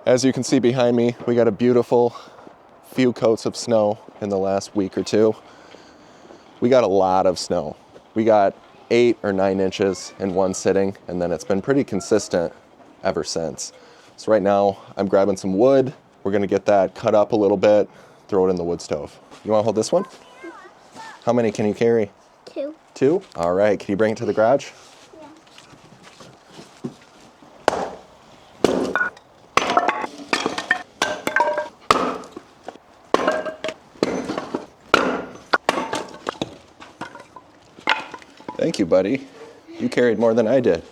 As you can see behind me, we got a beautiful few coats of snow in the last week or two. We got a lot of snow. We got 8 or 9 inches in one sitting, and then it's been pretty consistent ever since. So right now I'm grabbing some wood. We're gonna get that cut up a little bit, throw it in the wood stove. You wanna hold this one? How many can you carry? 2. 2? All right, can you bring it to the garage? Thank you, buddy. You carried more than I did.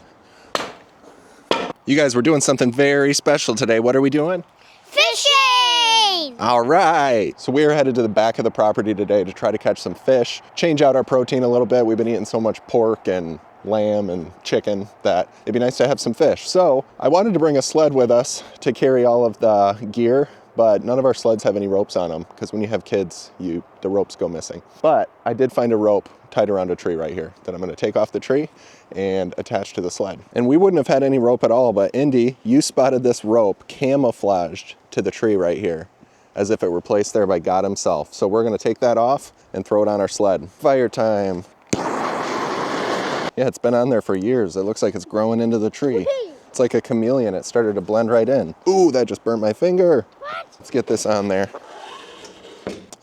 You guys, we're doing something very special today. What are we doing? Fishing! All right. So we are headed to the back of the property today to try to catch some fish, change out our protein a little bit. We've been eating so much pork and lamb and chicken that it'd be nice to have some fish. So I wanted to bring a sled with us to carry all of the gear, but none of our sleds have any ropes on them because when you have kids, the ropes go missing. But I did find a rope tied around a tree right here that I'm gonna take off the tree and attach to the sled. And we wouldn't have had any rope at all, but Indy, you spotted this rope camouflaged to the tree right here as if it were placed there by God himself. So we're gonna take that off and throw it on our sled. Fire time. Yeah, it's been on there for years. It looks like it's growing into the tree. It's like a chameleon. It started to blend right in. Ooh, that just burnt my finger. What? Let's get this on there.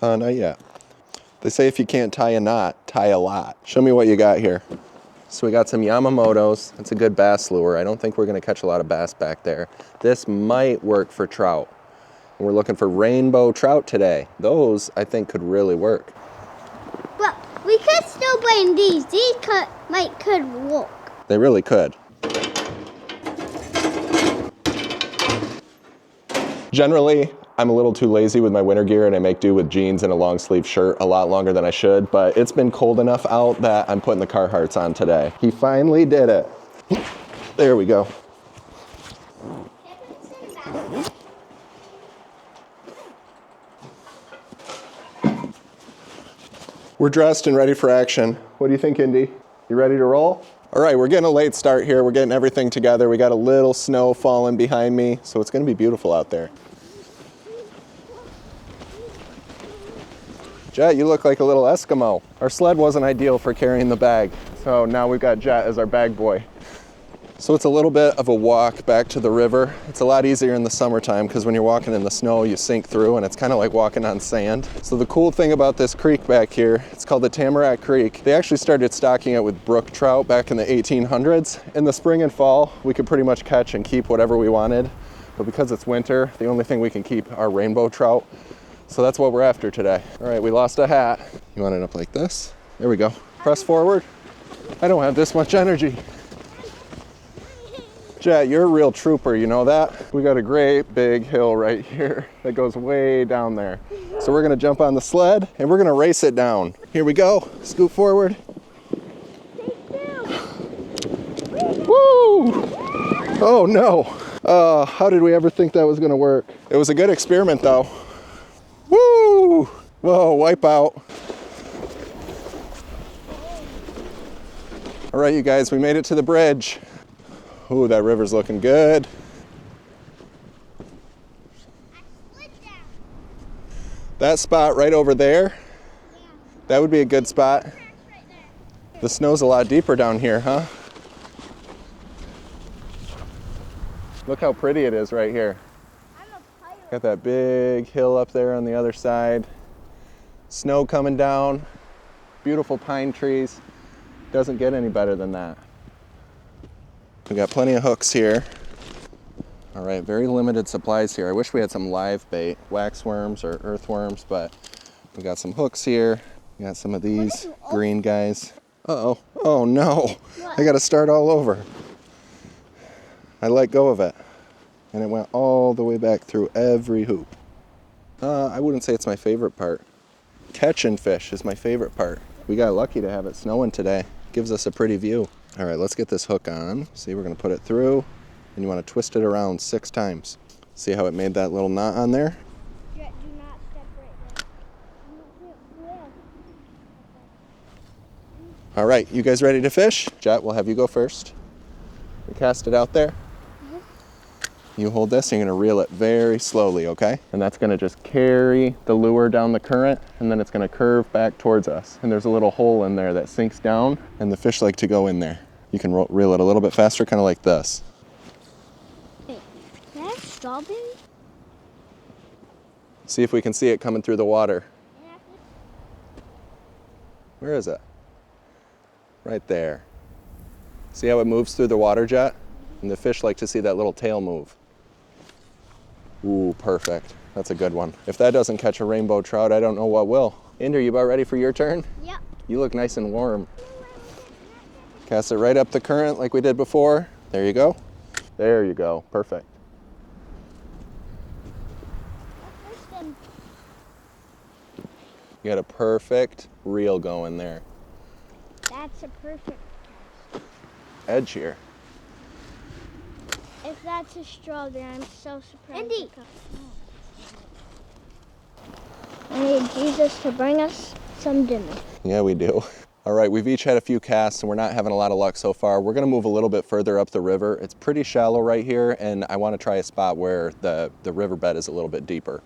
Not yet. They say if you can't tie a knot, tie a lot. Show me what you got here. So we got some Yamamotos. That's a good bass lure. I don't think we're gonna catch a lot of bass back there. This might work for trout. We're looking for rainbow trout today. Those, I think, could really work. Well, we could still blame these. These could work. They really could. Generally, I'm a little too lazy with my winter gear and I make do with jeans and a long sleeve shirt a lot longer than I should, but it's been cold enough out that I'm putting the Carhartts on today. He finally did it. There we go. We're dressed and ready for action. What do you think, Indy? You ready to roll? All right, we're getting a late start here. We're getting everything together. We got a little snow falling behind me, so it's gonna be beautiful out there. Jet, you look like a little Eskimo. Our sled wasn't ideal for carrying the bag, so now we've got Jet as our bag boy. So it's a little bit of a walk back to the river. It's a lot easier in the summertime because when you're walking in the snow, you sink through and it's kind of like walking on sand. So the cool thing about this creek back here, it's called the Tamarack Creek. They actually started stocking it with brook trout back in the 1800s. In the spring and fall, we could pretty much catch and keep whatever we wanted. But because it's winter, the only thing we can keep are rainbow trout. So that's what we're after today. All right, we lost a hat. You want it up like this? There we go. Press forward. I don't have this much energy. Jet, you're a real trooper, you know that? We got a great big hill right here that goes way down there. So we're gonna jump on the sled and we're gonna race it down. Here we go, scoot forward. Woo! Oh no. How did we ever think that was gonna work? It was a good experiment though. Woo! Whoa, wipe out. All right, you guys, we made it to the bridge. Ooh, that river's looking good. That spot right over there, that would be a good spot. The snow's a lot deeper down here, huh? Look how pretty it is right here. Got that big hill up there on the other side. Snow coming down, beautiful pine trees. Doesn't get any better than that. We got plenty of hooks here. All right, very limited supplies here. I wish we had some live bait, waxworms or earthworms, but we got some hooks here. We got some of these green guys. Uh-oh, oh no. I gotta start all over. I let go of it and it went all the way back through every hoop. I wouldn't say it's my favorite part. Catching fish is my favorite part. We got lucky to have it snowing today. Gives us a pretty view. All right, let's get this hook on. See, we're gonna put it through and you wanna twist it around 6 times. See how it made that little knot on there? Yeah, do not step right there. All right, you guys ready to fish? Jet, we'll have you go first. We cast it out there. You hold this and you're gonna reel it very slowly, okay? And that's gonna just carry the lure down the current, and then it's gonna curve back towards us. And there's a little hole in there that sinks down, and the fish like to go in there. You can reel it a little bit faster, kind of like this. Wait, is that strawberry? See if we can see it coming through the water. Where is it? Right there. See how it moves through the water jet? And the fish like to see that little tail move. Ooh, perfect. That's a good one. If that doesn't catch a rainbow trout, I don't know what will. Indy, are you about ready for your turn? Yep. You look nice and warm. Cast it right up the current like we did before. There you go. There you go. Perfect. You got a perfect reel going there. That's a perfect Edge here. If that's a strawberry, I'm so surprised. Indy! I need Jesus to bring us some dinner. Yeah, we do. All right, we've each had a few casts and we're not having a lot of luck so far. We're gonna move a little bit further up the river. It's pretty shallow right here, and I wanna try a spot where the riverbed is a little bit deeper.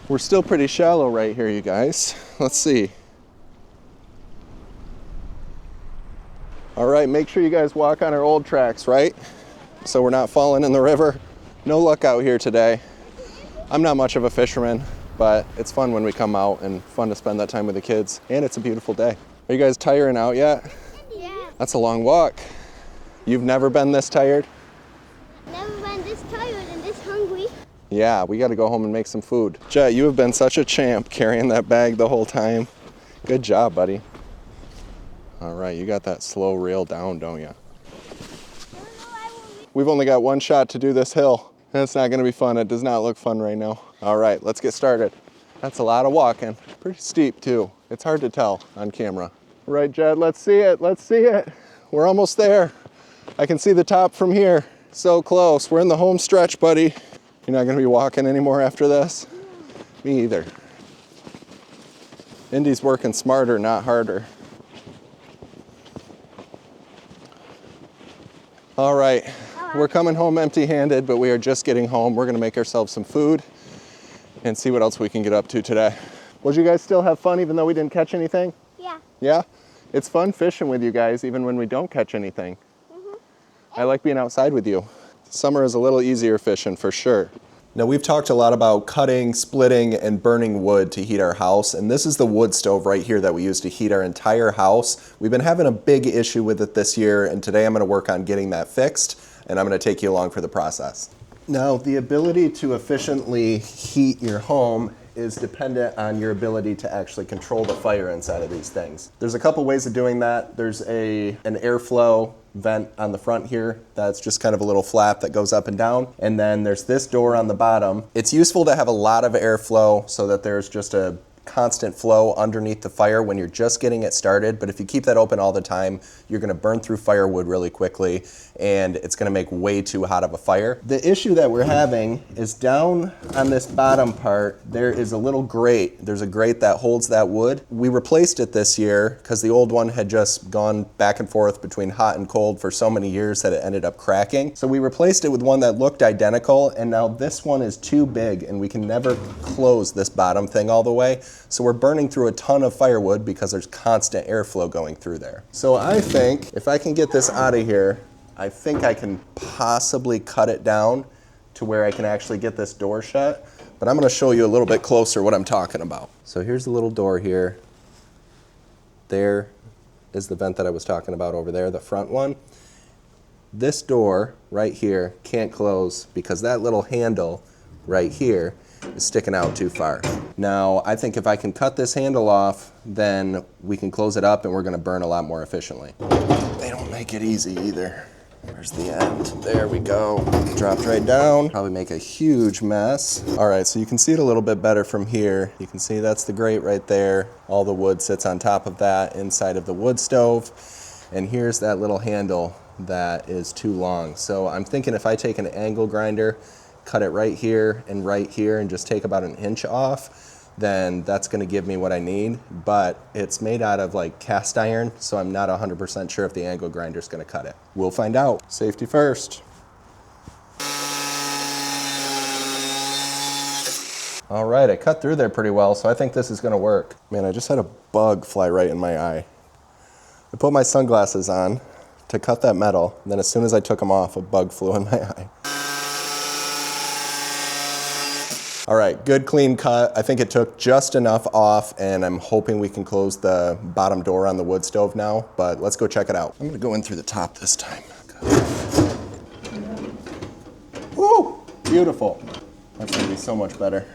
We're still pretty shallow right here, you guys. Let's see. All right, make sure you guys walk on our old tracks, right? So we're not falling in the river. No luck out here today. I'm not much of a fisherman, but it's fun when we come out and fun to spend that time with the kids. And it's a beautiful day. Are you guys tiring out yet? Yeah. That's a long walk. You've never been this tired? Never been this tired and this hungry. Yeah, we gotta go home and make some food. Jet, you have been such a champ carrying that bag the whole time. Good job, buddy. All right, you got that slow reel down, don't you? We've only got one shot to do this hill, and it's not gonna be fun. It does not look fun right now. All right, let's get started. That's a lot of walking. Pretty steep too. It's hard to tell on camera. All right, Jed, let's see it, let's see it. We're almost there. I can see the top from here. So close, we're in the home stretch, buddy. You're not gonna be walking anymore after this? Me either. Indy's working smarter, not harder. All right, we're coming home empty-handed, but we are just getting home. We're gonna make ourselves some food and see what else we can get up to today. Would you guys still have fun even though we didn't catch anything? Yeah. Yeah? It's fun fishing with you guys even when we don't catch anything. I like being outside with you. Summer is a little easier fishing for sure. Now we've talked a lot about cutting, splitting, and burning wood to heat our house, and this is the wood stove right here that we use to heat our entire house. We've been having a big issue with it this year, and today I'm gonna work on getting that fixed, and I'm gonna take you along for the process. Now, the ability to efficiently heat your home is dependent on your ability to actually control the fire inside of these things. There's a couple ways of doing that. There's an airflow vent on the front here that's just kind of a little flap that goes up and down, and then there's this door on the bottom. It's useful to have a lot of airflow so that there's just a constant flow underneath the fire when you're just getting it started, but if you keep that open all the time, you're gonna burn through firewood really quickly and it's gonna make way too hot of a fire. The issue that we're having is down on this bottom part, there is a little grate. There's a grate that holds that wood. We replaced it this year because the old one had just gone back and forth between hot and cold for so many years that it ended up cracking. So we replaced it with one that looked identical, and now this one is too big and we can never close this bottom thing all the way. So we're burning through a ton of firewood because there's constant airflow going through there. So I think if I can get this out of here, I think I can possibly cut it down to where I can actually get this door shut. But I'm gonna show you a little bit closer what I'm talking about. So here's the little door here. There is the vent that I was talking about over there, the front one. This door right here can't close because that little handle right here is sticking out too far. Now, I think if I can cut this handle off, then we can close it up and we're gonna burn a lot more efficiently. They don't make it easy either. Where's the end? There we go. Dropped right down. Probably make a huge mess. All right, so you can see it a little bit better from here. You can see that's the grate right there. All the wood sits on top of that inside of the wood stove. And here's that little handle that is too long. So I'm thinking if I take an angle grinder cut it right here and just take about an inch off, then that's gonna give me what I need. But it's made out of like cast iron, so I'm not 100% sure if the angle grinder is gonna cut it. We'll find out. Safety first. All right, I cut through there pretty well, so I think this is gonna work. Man, I just had a bug fly right in my eye. I put my sunglasses on to cut that metal, and then as soon as I took them off, a bug flew in my eye. All right, good clean cut. I think it took just enough off, and I'm hoping we can close the bottom door on the wood stove now, but let's go check it out. I'm gonna go in through the top this time. Woo, beautiful. That's gonna be so much better.